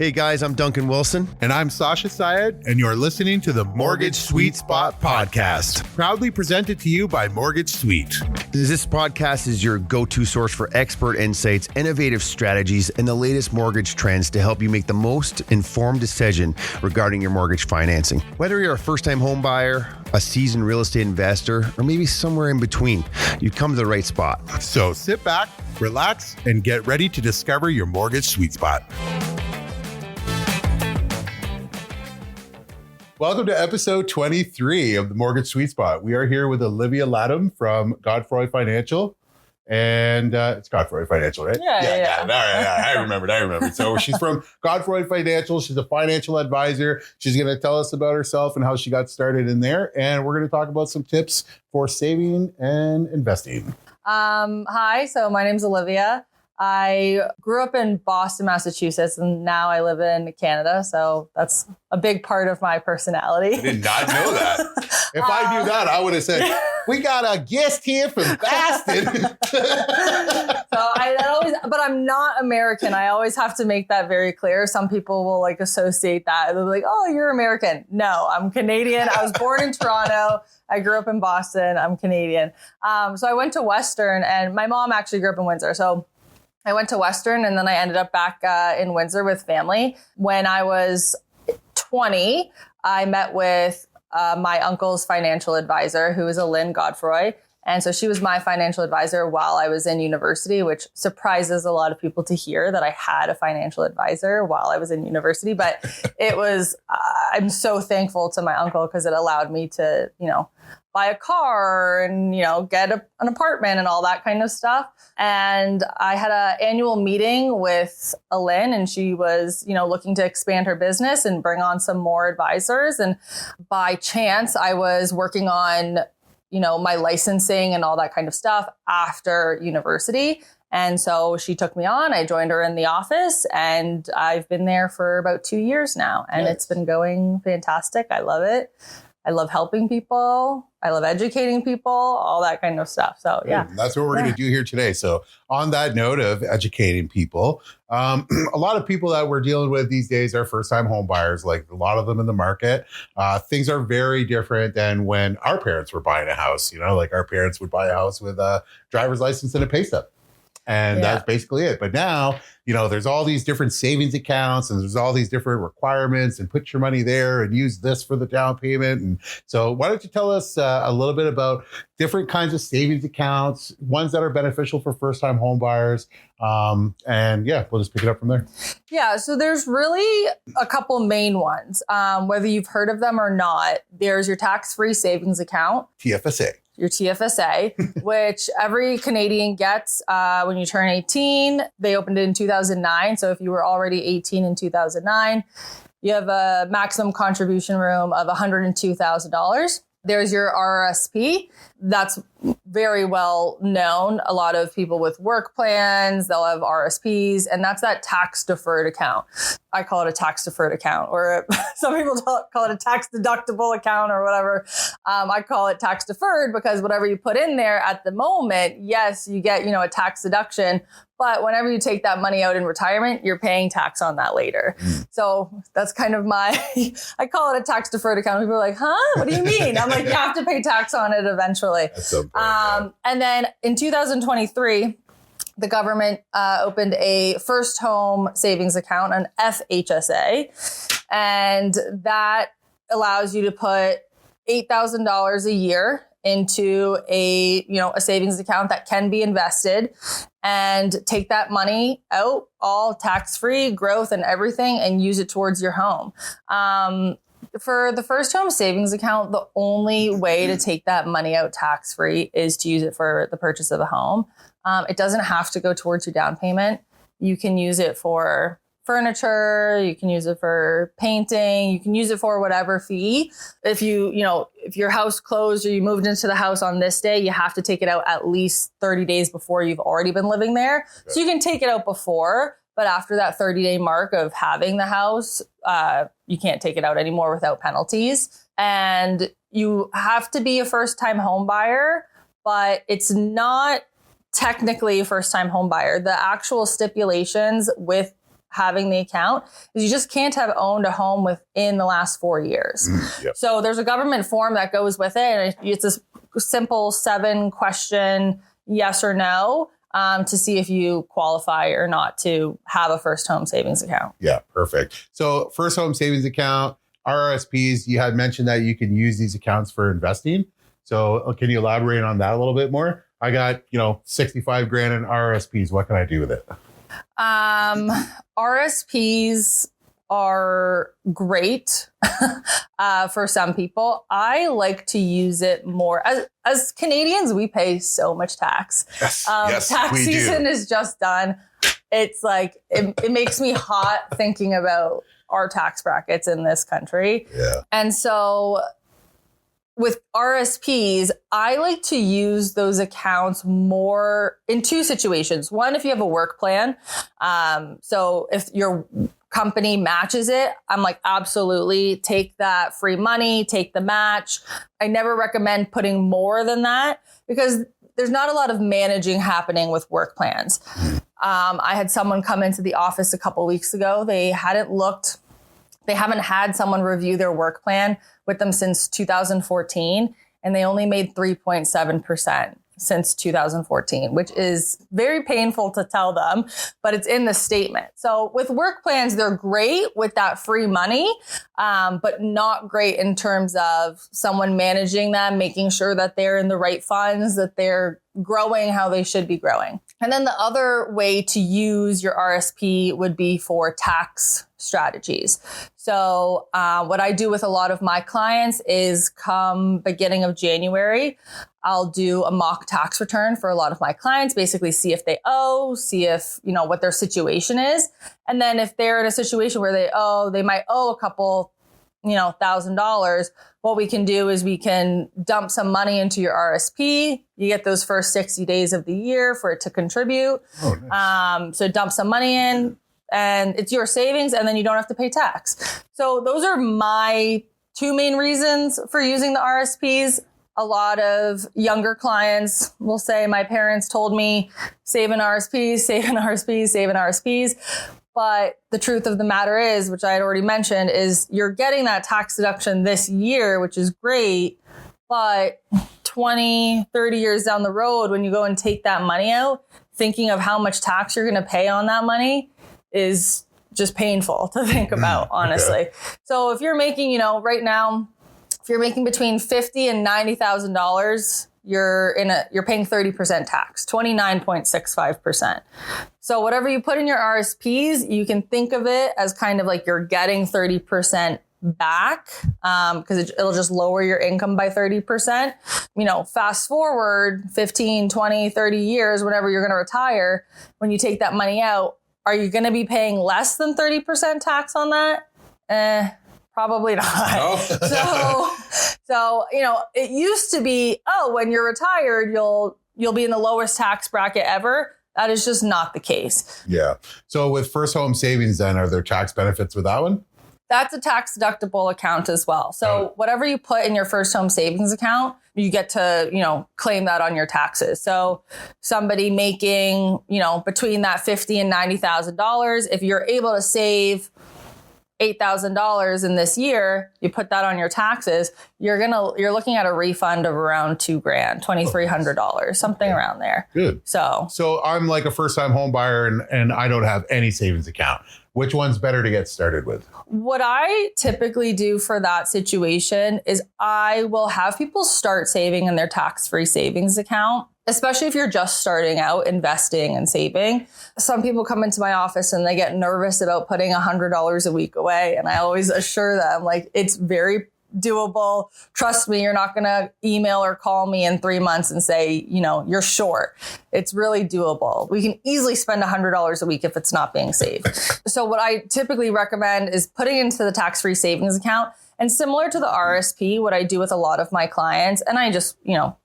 Hey guys, I'm Duncan Wilson. And I'm Sasha Syed, and you're listening to the Mortgage Sweet Spot Podcast, proudly presented to you by Mortgage Suite. This podcast is your go-to source for expert insights, innovative strategies, and the latest mortgage trends to help you make the most informed decision regarding your mortgage financing. Whether you're a first-time home buyer, a seasoned real estate investor, or maybe somewhere in between, you've come to the right spot. So sit back, relax, and get ready to discover your mortgage sweet spot. Welcome to episode 23 of the Mortgage Sweet Spot. We are here with Olivia Latam from Godfroy Financial. And it's Godfroy Financial, right? Yeah. All right, I remembered. So she's from Godfroy Financial. She's a financial advisor. She's going to tell us about herself and how she got started in there. And we're going to talk about some tips for saving and investing. Hi, so my name's Olivia. I grew up in Boston, Massachusetts, and now I live in Canada. So that's a big part of my personality. I did not know that. If I knew that, I would have said, we got a guest here from Boston. But I'm not American. I always have to make that very clear. Some people will associate that. They'll be like, oh, you're American. No, I'm Canadian. I was born in Toronto. I grew up in Boston. I'm Canadian. So I went to Western, and my mom actually grew up in Windsor. So I went to Western, and then I ended up back in Windsor with family. When I was 20, I met with my uncle's financial advisor, who is a Lynn Godfroy. And so she was my financial advisor while I was in university, which surprises a lot of people to hear that I had a financial advisor while I was in university. But it was, I'm so thankful to my uncle because it allowed me to, buy a car and, get an apartment and all that kind of stuff. And I had an annual meeting with Lynn, and she was, looking to expand her business and bring on some more advisors. And by chance, I was working on my licensing and all that kind of stuff after university. And so she took me on. I joined her in the office, and I've been there for about 2 years now. And It's been going fantastic. I love it. I love helping people. I love educating people, all that kind of stuff. So, yeah. That's what we're going to do here today. So on that note of educating people, a lot of people that we're dealing with these days are first-time home buyers, like a lot of them in the market. Things are very different than when our parents were buying a house. Like our parents would buy a house with a driver's license and a pay stub. And that's basically it. But now, there's all these different savings accounts, and there's all these different requirements, and put your money there and use this for the down payment. And so why don't you tell us a little bit about different kinds of savings accounts, ones that are beneficial for first-time home buyers. We'll just pick it up from there. Yeah, so there's really a couple main ones. Whether you've heard of them or not, there's your tax-free savings account. TFSA. Your TFSA, which every Canadian gets when you turn 18. They opened it in 2009. So if you were already 18 in 2009, you have a maximum contribution room of $102,000. There's your RRSP. That's very well known. A lot of people with work plans, they'll have RSPs, and that's that tax deferred account. I call it a tax deferred account, or some people call it a tax deductible account or whatever. I call it tax deferred because whatever you put in there at the moment, yes, you get, a tax deduction. But whenever you take that money out in retirement, you're paying tax on that later. So that's kind of I call it a tax deferred account. People are like, huh? What do you mean? I'm like, you have to pay tax on it eventually. And then in 2023, the government opened a first home savings account, an FHSA, and that allows you to put $8,000 a year into a savings account that can be invested, and take that money out, all tax-free, growth and everything, and use it towards your home. For the first home savings account, the only way to take that money out tax-free is to use it for the purchase of a home. It doesn't have to go towards your down payment. You can use it for furniture, you can use it for painting, you can use it for whatever fee. If if your house closed or you moved into the house on this day, you have to take it out at least 30 days before you've already been living there. Okay. So you can take it out before, but after that 30-day mark of having the house, you can't take it out anymore without penalties. And you have to be a first-time home buyer, but it's not technically a first-time home buyer. The actual stipulations with having the account is you just can't have owned a home within the last 4 years. Yep. So there's a government form that goes with it. And it's a simple 7-question yes or no to see if you qualify or not to have a first home savings account. Yeah, perfect. So first home savings account, RRSPs, you had mentioned that you can use these accounts for investing. So can you elaborate on that a little bit more? I got, 65 grand in RRSPs. What can I do with it? RSPs are great for some people. I like to use it more. As Canadians, we pay so much tax. Yes, tax we season do. is just done. It's like, it makes me hot thinking about our tax brackets in this country. Yeah. And so with RSPs, I like to use those accounts more in 2 situations. One, if you have a work plan. So if your company matches it, I'm like, absolutely take that free money, take the match. I never recommend putting more than that because there's not a lot of managing happening with work plans. I had someone come into the office a couple weeks ago. They haven't had someone review their work plan with them since 2014, and they only made 3.7% since 2014, which is very painful to tell them, but it's in the statement. So with work plans, they're great with that free money, but not great in terms of someone managing them, making sure that they're in the right funds, that they're growing how they should be growing. And then the other way to use your RSP would be for tax strategies. So what I do with a lot of my clients is come beginning of January, I'll do a mock tax return for a lot of my clients, basically see if they owe, see if, what their situation is. And then if they're in a situation where they might owe a couple, $1,000, what we can do is we can dump some money into your RSP. You get those first 60 days of the year for it to contribute. Oh, nice. So dump some money in and it's your savings and then you don't have to pay tax. So those are my 2 main reasons for using the RSPs. A lot of younger clients will say, my parents told me, save in RSPs, save in RSPs, save in RSPs. But the truth of the matter is, which I had already mentioned, is you're getting that tax deduction this year, which is great. But 20, 30 years down the road, when you go and take that money out, thinking of how much tax you're going to pay on that money is just painful to think about, honestly. Okay. So if you're making, right now, if you're making between $50,000 and $90,000, you're paying 30% tax, 29.65%. So whatever you put in your RSPs, you can think of it as kind of like you're getting 30% back because it'll just lower your income by 30%. Fast forward 15, 20, 30 years, whenever you're going to retire, when you take that money out, are you going to be paying less than 30% tax on that? Probably not. No. So, it used to be, when you're retired, you'll be in the lowest tax bracket ever. That is just not the case. Yeah. So with first home savings, then, are there tax benefits with that one? That's a tax deductible account as well. So whatever you put in your first home savings account, you get to, claim that on your taxes. So somebody making, between that $50,000 and $90,000, if you're able to save $8,000 in this year, you put that on your taxes, you're looking at a refund of around $2,000, $2,300, something around there. Good. So I'm like a first time home buyer and I don't have any savings account. Which one's better to get started with? What I typically do for that situation is I will have people start saving in their tax-free savings account, especially if you're just starting out investing and saving. Some people come into my office and they get nervous about putting $100 a week away. And I always assure them, it's very doable. Trust me, you're not going to email or call me in 3 months and say, you're short. It's really doable. We can easily spend $100 a week if it's not being saved. So what I typically recommend is putting into the tax-free savings account. And similar to the RSP, what I do with a lot of my clients, and I just,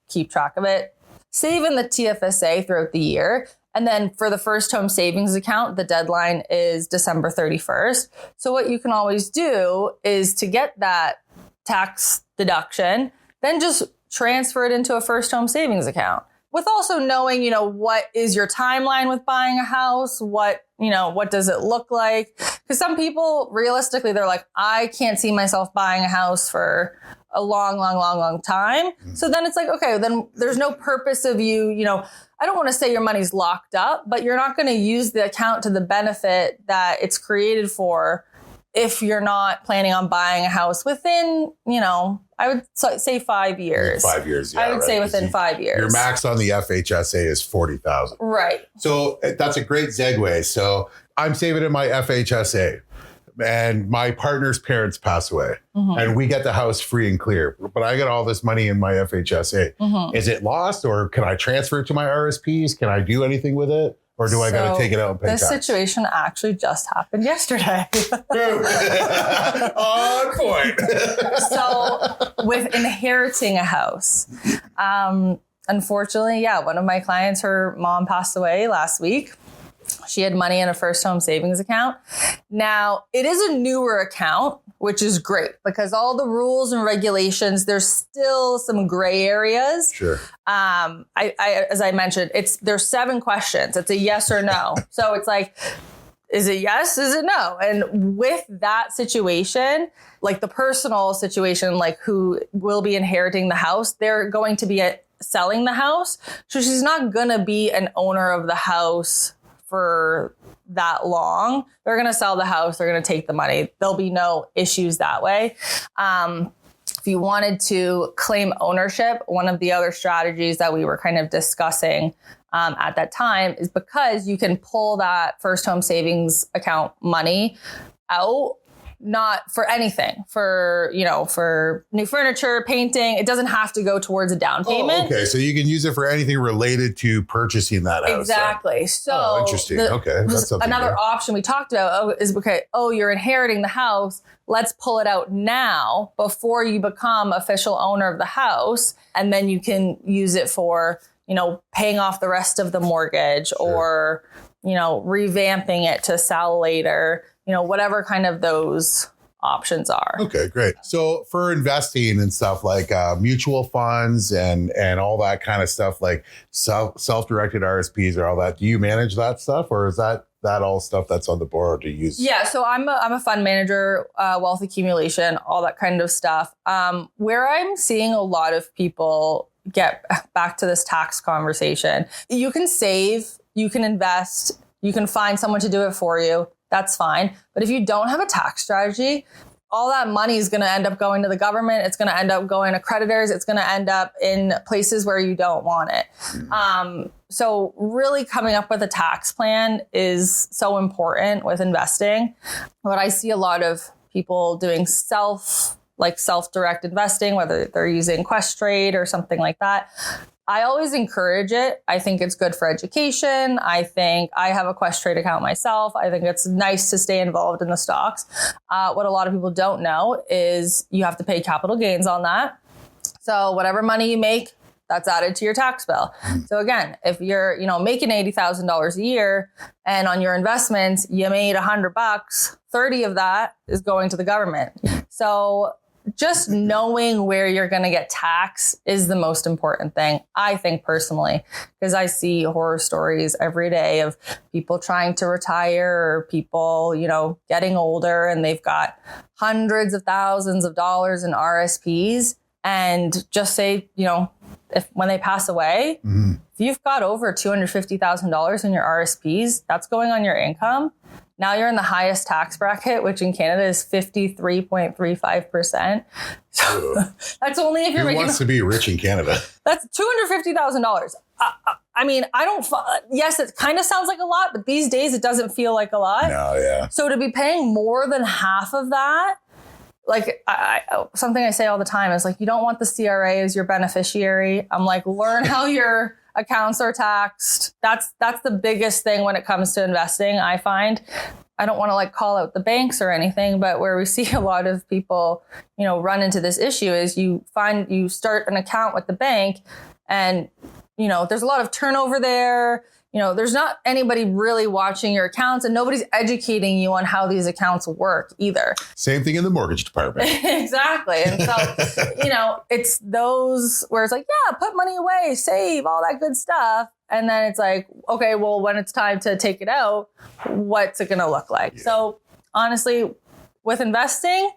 keep track of it, save in the TFSA throughout the year. And then for the first home savings account, the deadline is December 31st. So what you can always do is to get that tax deduction, then just transfer it into a first home savings account. with also knowing, you know, what is your timeline with buying a house? What does it look like? Because some people realistically, they're like, I can't see myself buying a house for a long time. So then it's like, okay, then there's no purpose of you, you know, I don't want to say your money's locked up, but you're not going to use the account to the benefit that it's created for if you're not planning on buying a house within, you know, I would say 5 years. 5 years, yeah. I would say within 5 years. Your max on the FHSA is $40,000. Right. So that's a great segue. So I'm saving in my FHSA. And my partner's parents pass away, and we get the house free and clear. But I got all this money in my FHSA. Is it lost, or can I transfer it to my RRSPs? Can I do anything with it, or do I got to take it out and pay this tax? This situation actually just happened yesterday. On point. So with inheriting a house, unfortunately, one of my clients, her mom passed away last week. She had money in a first home savings account. Now, it is a newer account, which is great because all the rules and regulations, there's still some gray areas. Sure. As I mentioned, there's 7 questions. It's a yes or no. So it's like, is it yes? Is it no? And with that situation, like the personal situation, like who will be inheriting the house, they're going to be selling the house. So she's not going to be an owner of the house for that long. They're going to sell the house. They're going to take the money. There'll be no issues that way. If you wanted to claim ownership, one of the other strategies that we were kind of discussing at that time is because you can pull that first home savings account money out, not for anything, for new furniture, painting. It doesn't have to go towards a down payment. Oh, okay. So you can use it for anything related to purchasing that house. Exactly. Then. So interesting. Okay. That's something another option we talked about is, okay, you're inheriting the house. Let's pull it out now before you become official owner of the house. And then you can use it for, paying off the rest of the mortgage or, revamping it to sell later. Whatever kind of those options are. Okay, great. So for investing and stuff like mutual funds and all that kind of stuff, like self-directed RSPs or all that, do you manage that stuff, or is that all stuff that's on the board to use? Yeah, so I'm a fund manager, wealth accumulation, all that kind of stuff. Where I'm seeing a lot of people get back to this tax conversation, you can save, you can invest, you can find someone to do it for you. That's fine. But if you don't have a tax strategy, all that money is going to end up going to the government. It's going to end up going to creditors. It's going to end up in places where you don't want it. So really coming up with a tax plan is so important with investing. But I see a lot of people doing self-direct investing, whether they're using Questrade or something like that. I always encourage it. I think it's good for education. I think I have a Questrade account myself. I think it's nice to stay involved in the stocks. What a lot of people don't know is you have to pay capital gains on that. So whatever money you make, that's added to your tax bill. So again, if you're, making $80,000 a year and on your investments, you made $100, 30 of that is going to the government. So just knowing where you're going to get taxed is the most important thing, I think personally, because I see horror stories every day of people trying to retire or people, getting older and they've got hundreds of thousands of dollars in RSPs, and just say, if when they pass away, if you've got over $250,000 in your RSPs, that's going on your income. Now you're in the highest tax bracket, which in Canada is 53.35%. So that's only if you're making... Who wants to be rich in Canada? That's $250,000. I mean, yes, it kind of sounds like a lot, but these days it doesn't feel like a lot. No, yeah. So to be paying more than half of that, like something I say all the time is like, you don't want the CRA as your beneficiary. I'm like, learn how your accounts are taxed. That's the biggest thing when it comes to investing, I find. I don't want to call out the banks or anything, but where we see a lot of people, run into this issue is you start an account with the bank and, there's a lot of turnover there. there's not anybody really watching your accounts and nobody's educating you on how these accounts work either. Same thing in the mortgage department. Exactly. And so, it's those where it's like, yeah, put money away, save, all that good stuff. And then it's like, okay, well, when it's time to take it out, what's it going to look like? Yeah. So honestly, with investing,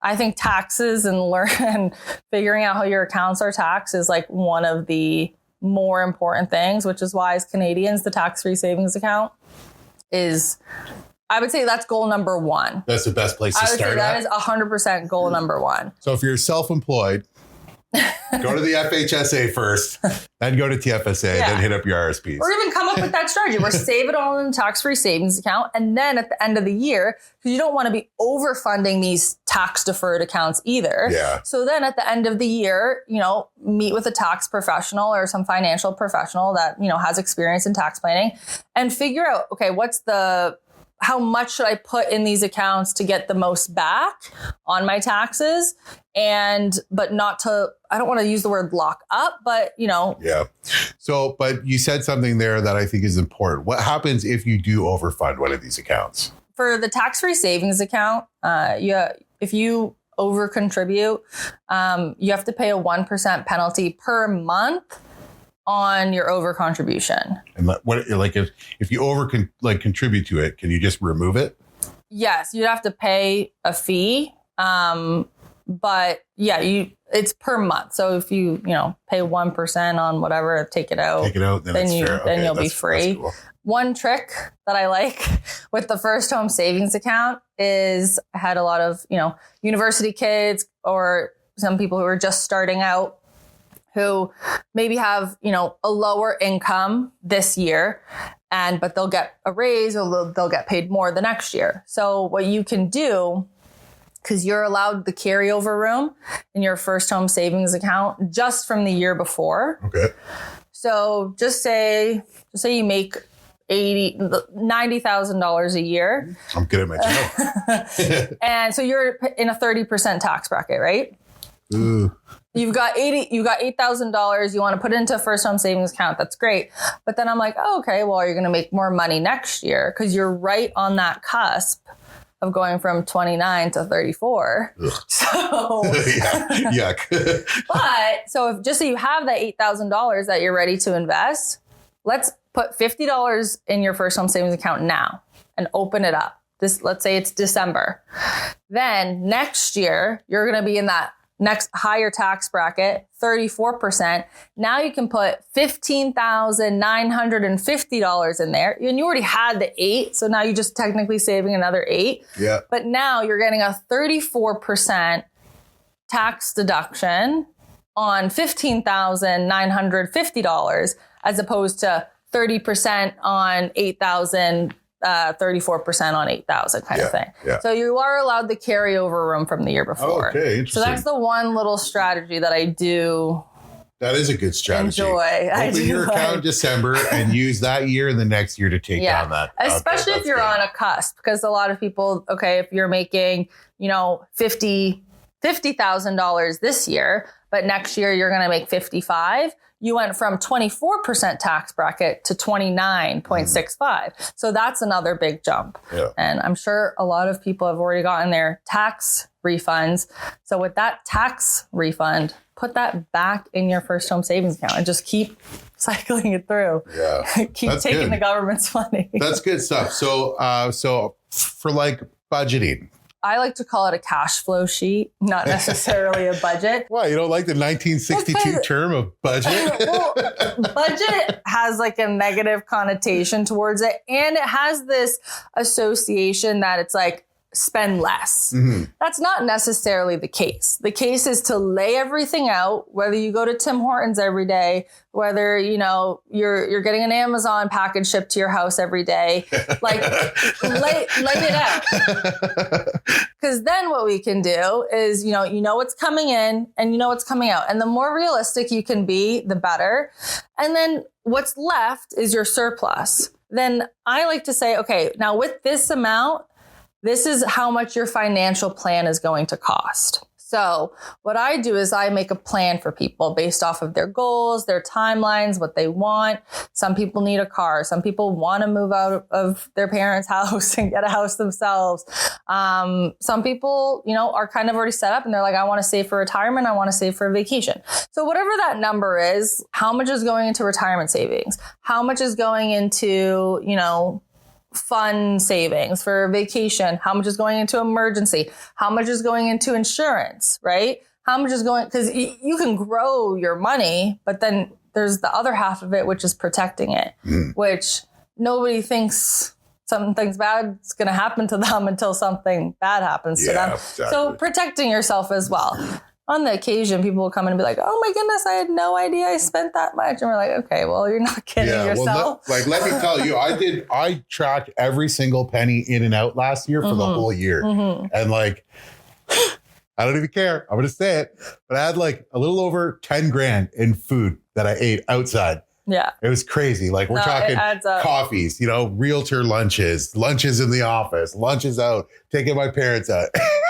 I think taxes and figuring out how your accounts are taxed is like one of the more important things, which is why as Canadians, the tax-free savings account is, I would say that's goal number one. That's the best place to start. That is 100% goal number one. So if you're self-employed, go to the FHSA first, then go to TFSA, then hit up your RRSPs. Or even come up with that strategy where save it all in a tax-free savings account. And then at the end of the year, because you don't want to be overfunding these tax-deferred accounts either. Yeah. So then at the end of the year, meet with a tax professional or some financial professional that, has experience in tax planning and figure out, okay, how much should I put in these accounts to get the most back on my taxes? But I don't want to use the word lock up, but Yeah. So, but you said something there that I think is important. What happens if you do overfund one of these accounts? For the tax-free savings account, if you over contribute, you have to pay a 1% penalty per month on your over contribution. And what, like if you over contribute to it, can you just remove it? Yes, you'd have to pay a fee. But yeah, it's per month. So if you pay 1% on whatever, take it out, then you'll be free. Cool. One trick that I like with the First Home Savings Account is I had a lot of university kids or some people who are just starting out who maybe have, a lower income this year but they'll get a raise or they'll get paid more the next year. So what you can do, because you're allowed the carryover room in your First Home Savings Account just from the year before. Okay. So just say you make $90,000 a year. I'm good at my job. And so you're in a 30% tax bracket, right? Ooh. You've got $8,000. You want to put it into a First Home Savings Account. That's great. But then I'm like, oh, okay, well, you're going to make more money next year because you're right on that cusp of going from 29 to 34. Ugh. So yuck. But so if you have that $8,000 that you're ready to invest, let's put $50 in your First Home Savings Account now and open it up. Let's say it's December. Then next year, you're going to be in that next higher tax bracket, 34%. Now you can put $15,950 in there. And you already had the 8. So now you're just technically saving another 8. Yeah. But now you're getting a 34% tax deduction on $15,950 as opposed to 30% on $8,000, 34% on $8,000 kind of thing. Yeah. So you are allowed the carryover room from the year before. Okay, interesting. So that's the one little strategy that I do. That is a good strategy. Enjoy. Open your account in December and use that year and the next year to take down that. Especially if you're on a cusp, because a lot of people, if you're making, $50,000 this year, but next year you're going to make 55. You went from 24% tax bracket to 29.65. So that's another big jump. Yeah. And I'm sure a lot of people have already gotten their tax refunds. So with that tax refund, put that back in your First Home Savings Account and just keep cycling it through. Yeah. Keep taking the government's money. That's good stuff. So for budgeting, I like to call it a cash flow sheet, not necessarily a budget. Why? You don't like the 1962 term of budget? Well, budget has like a negative connotation towards it. And it has this association that it's like, spend less. Mm-hmm. That's not necessarily the case. The case is to lay everything out, whether you go to Tim Hortons every day, whether, you're getting an Amazon package shipped to your house every day, like lay it out. Because then what we can do is, you know what's coming in and you know what's coming out. And the more realistic you can be, the better. And then what's left is your surplus. Then I like to say, okay, now with this amount, this is how much your financial plan is going to cost. So what I do is I make a plan for people based off of their goals, their timelines, what they want. Some people need a car. Some people want to move out of their parents' house and get a house themselves. Some people, are kind of already set up and they're like, I want to save for retirement. I want to save for a vacation. So whatever that number is, how much is going into retirement savings? How much is going into, fun savings for vacation? How much is going into emergency? How much is going into insurance, right? How much is going, because you can grow your money, but then there's the other half of it, which is protecting it, which nobody thinks something's bad is going to happen to them until something bad happens to them. Exactly. So protecting yourself as well. On the occasion, people will come in and be like, oh my goodness, I had no idea I spent that much. And we're like, okay, well, you're not kidding yourself. Well, let me tell you, I tracked every single penny in and out last year for the whole year. And I don't even care. I'm going to say it, but I had a little over 10 grand in food that I ate outside. Yeah. It was crazy. We're talking coffees, realtor lunches in the office, lunches out, taking my parents out.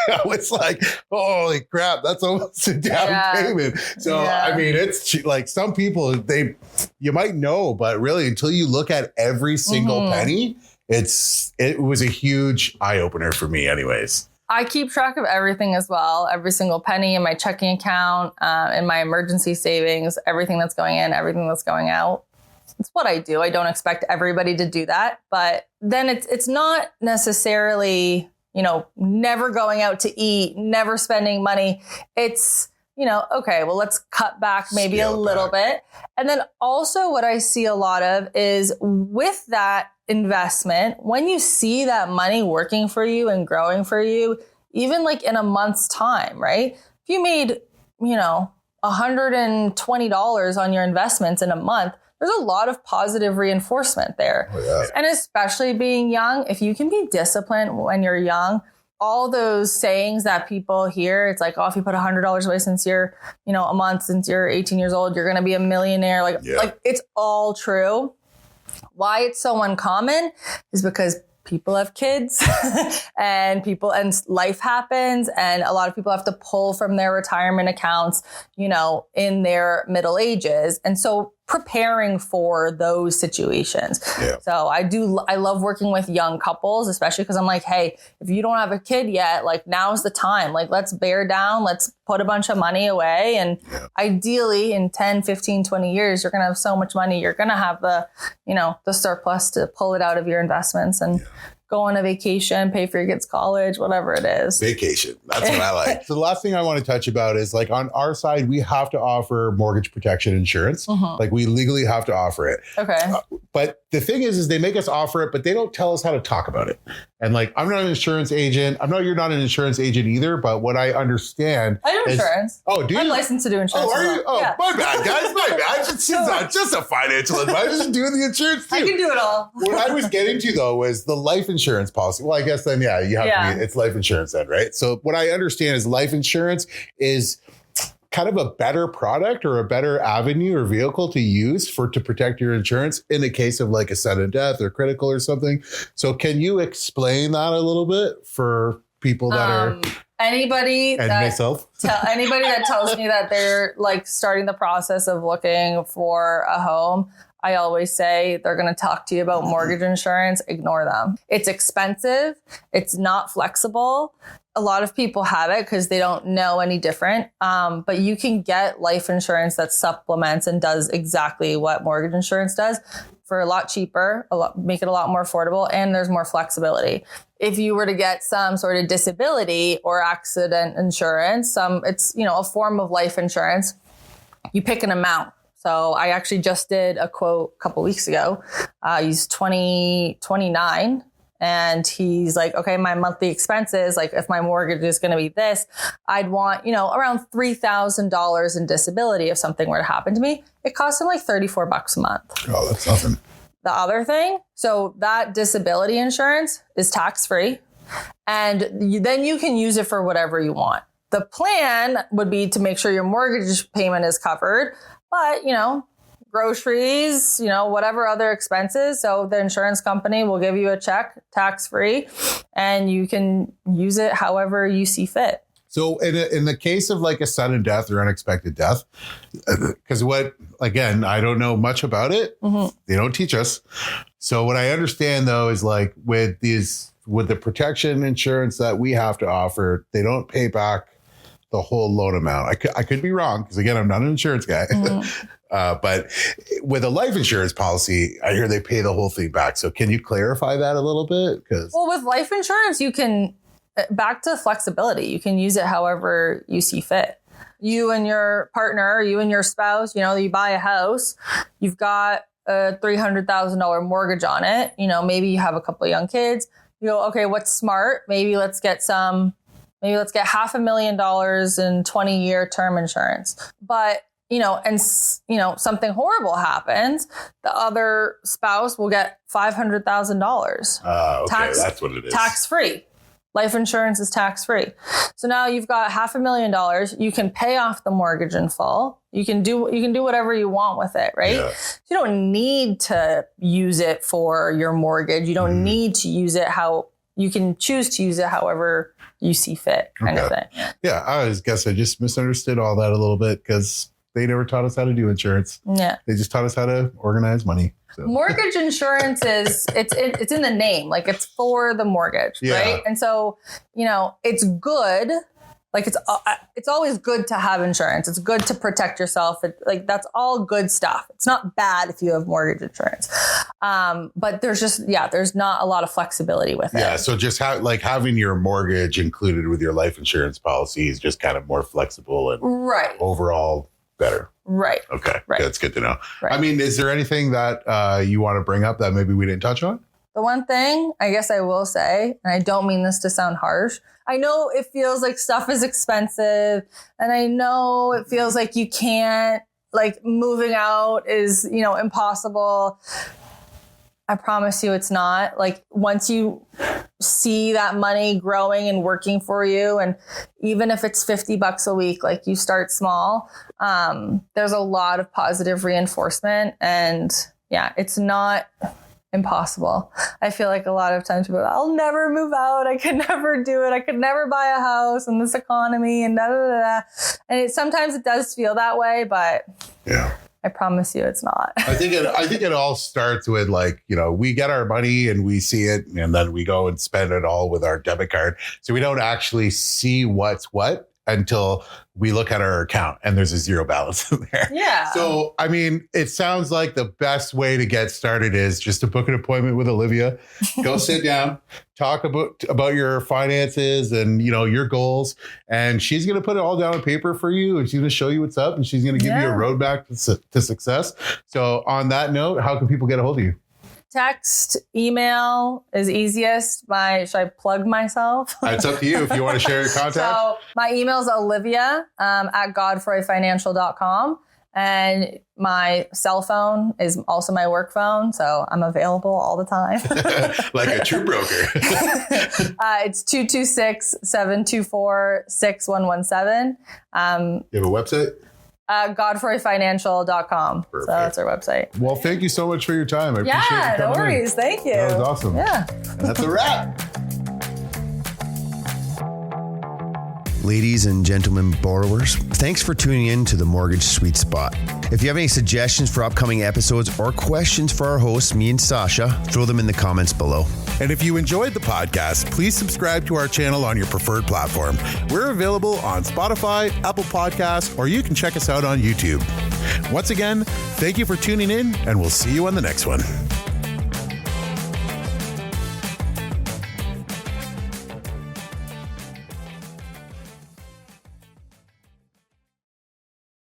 I was like, holy crap, that's almost a down payment. So, I mean, it's some people, you might know, but really until you look at every single penny, it was a huge eye opener for me anyways. I keep track of everything as well. Every single penny in my checking account, in my emergency savings, everything that's going in, everything that's going out. It's what I do. I don't expect everybody to do that. But then it's not necessarily, never going out to eat, never spending money. It's, okay, well, let's cut back maybe a little bit. And then also what I see a lot of is with that investment, when you see that money working for you and growing for you, even in a month's time, right? If you made, $120 on your investments in a month, there's a lot of positive reinforcement there. Oh, yeah. And especially being young, if you can be disciplined when you're young, all those sayings that people hear, it's like, oh, if you put $100 away since you're, a month, since you're 18 years old, you're going to be a millionaire. Like it's all true. Why it's so uncommon is because people have kids and life happens. And a lot of people have to pull from their retirement accounts, in their middle ages. And so preparing for those situations. Yeah. So I love working with young couples, especially because I'm like, hey, if you don't have a kid yet, now's the time, let's bear down, let's put a bunch of money away. And ideally in 10, 15, 20 years, you're going to have so much money. You're going to have the surplus to pull it out of your investments and go on a vacation, pay for your kids' college, whatever it is. Vacation. That's what I like. So the last thing I want to touch about is on our side, we have to offer mortgage protection insurance. We legally have to offer it. Okay. But the thing is they make us offer it, but they don't tell us how to talk about it. And I'm not an insurance agent. I know you're not an insurance agent either, but what I understand I do insurance. Oh, do you? I'm licensed to do insurance. Oh, are you? Oh, yeah. My bad, guys. My bad. She's not just a financial advisor. She's doing the insurance too. I can do it all. What I was getting to though was the life insurance policy. Well, I guess then, you have to be, it's life insurance then, right? So what I understand is life insurance is kind of a better product or a better avenue or vehicle to use to protect your insurance in the case of a sudden death or critical or something. So can you explain that a little bit for people that are anybody that tells me that they're starting the process of looking for a home? I always say they're going to talk to you about mortgage insurance. Ignore them. It's expensive. It's not flexible. A lot of people have it because they don't know any different. But you can get life insurance that supplements and does exactly what mortgage insurance does for a lot cheaper, make it a lot more affordable, and there's more flexibility. If you were to get some sort of disability or accident insurance, it's a form of life insurance. You pick an amount. So I actually just did a quote a couple weeks ago. He's 29 and he's like, okay, my monthly expenses, if my mortgage is going to be this, I'd want, around $3,000 in disability if something were to happen to me. It costs him $34 a month. Oh, that's nothing. The other thing, so that disability insurance is tax-free and then you can use it for whatever you want. The plan would be to make sure your mortgage payment is covered. But, groceries, whatever other expenses. So the insurance company will give you a check tax-free and you can use it however you see fit. So in the case of like a sudden death or unexpected death, because again, I don't know much about it. They don't teach us. So what I understand though is like with the protection insurance that we have to offer, they don't pay back the whole loan amount. I could be wrong because again, I'm not an insurance guy. But with a life insurance policy, I hear they pay the whole thing back. So can you clarify that a little bit? Well, with life insurance, you can, back to flexibility, you can use it however you see fit. You and your partner, you and your spouse, you buy a house, you've got a $300,000 mortgage on it. Maybe you have a couple of young kids. You go, okay, what's smart? Maybe let's get $500,000 in 20-year term insurance. But something horrible happens, the other spouse will get $500,000. Okay, that's what it is. Tax-free. Life insurance is tax-free. So now you've got $500,000. You can pay off the mortgage in full. You can do whatever you want with it, right? Yeah. So you don't need to use it for your mortgage. You don't need to use it you can choose to use it however you see fit, kind of thing. Yeah, I guess I just misunderstood all that a little bit because they never taught us how to do insurance. Yeah. They just taught us how to organize money. So. Mortgage insurance it's in the name, like it's for the mortgage, right? And so, it's good. Like it's always good to have insurance. It's good to protect yourself. That's all good stuff. It's not bad if you have mortgage insurance. But there's not a lot of flexibility with it. Yeah. So just having your mortgage included with your life insurance policy is just kind of more flexible and overall better. Right. Okay. Right. That's good to know. Right. I mean, is there anything that you want to bring up that maybe we didn't touch on? The one thing I guess I will say, and I don't mean this to sound harsh, I know it feels like stuff is expensive, and I know it feels like you can't, like moving out is, impossible. I promise you it's not. Like once you see that money growing and working for you, and even if it's $50 a week, like you start small, there's a lot of positive reinforcement, and it's not impossible. I feel like a lot of times people, I'll never move out. I could never do it. I could never buy a house in this economy and da da da da. And sometimes it does feel that way, but I promise you it's not. I think it all starts with we get our money and we see it and then we go and spend it all with our debit card. So we don't actually see what's what until we look at our account and there's a zero balance in there. Yeah. So, I mean, it sounds like the best way to get started is just to book an appointment with Olivia, go sit down, talk about your finances and, your goals. And she's going to put it all down on paper for you. And she's going to show you what's up and she's going to give you a roadmap to success. So on that note, how can people get a hold of you? Text, email is easiest. Should I plug myself? It's up to you if you want to share your contact. So my email is Olivia at godfroyfinancial.com. And my cell phone is also my work phone. So I'm available all the time. Like a true broker. It's 226-724-6117. You have a website? Godfroyfinancial.com. So that's our website. Well, thank you so much for your time. I appreciate you coming no worries. in. Thank you. That was awesome. Yeah. And that's a wrap. Ladies and gentlemen borrowers, thanks for tuning in to the Mortgage Sweet Spot. If you have any suggestions for upcoming episodes or questions for our hosts, me and Sasha, throw them in the comments below. And if you enjoyed the podcast, please subscribe to our channel on your preferred platform. We're available on Spotify, Apple Podcasts, or you can check us out on YouTube. Once again, thank you for tuning in, and we'll see you on the next one.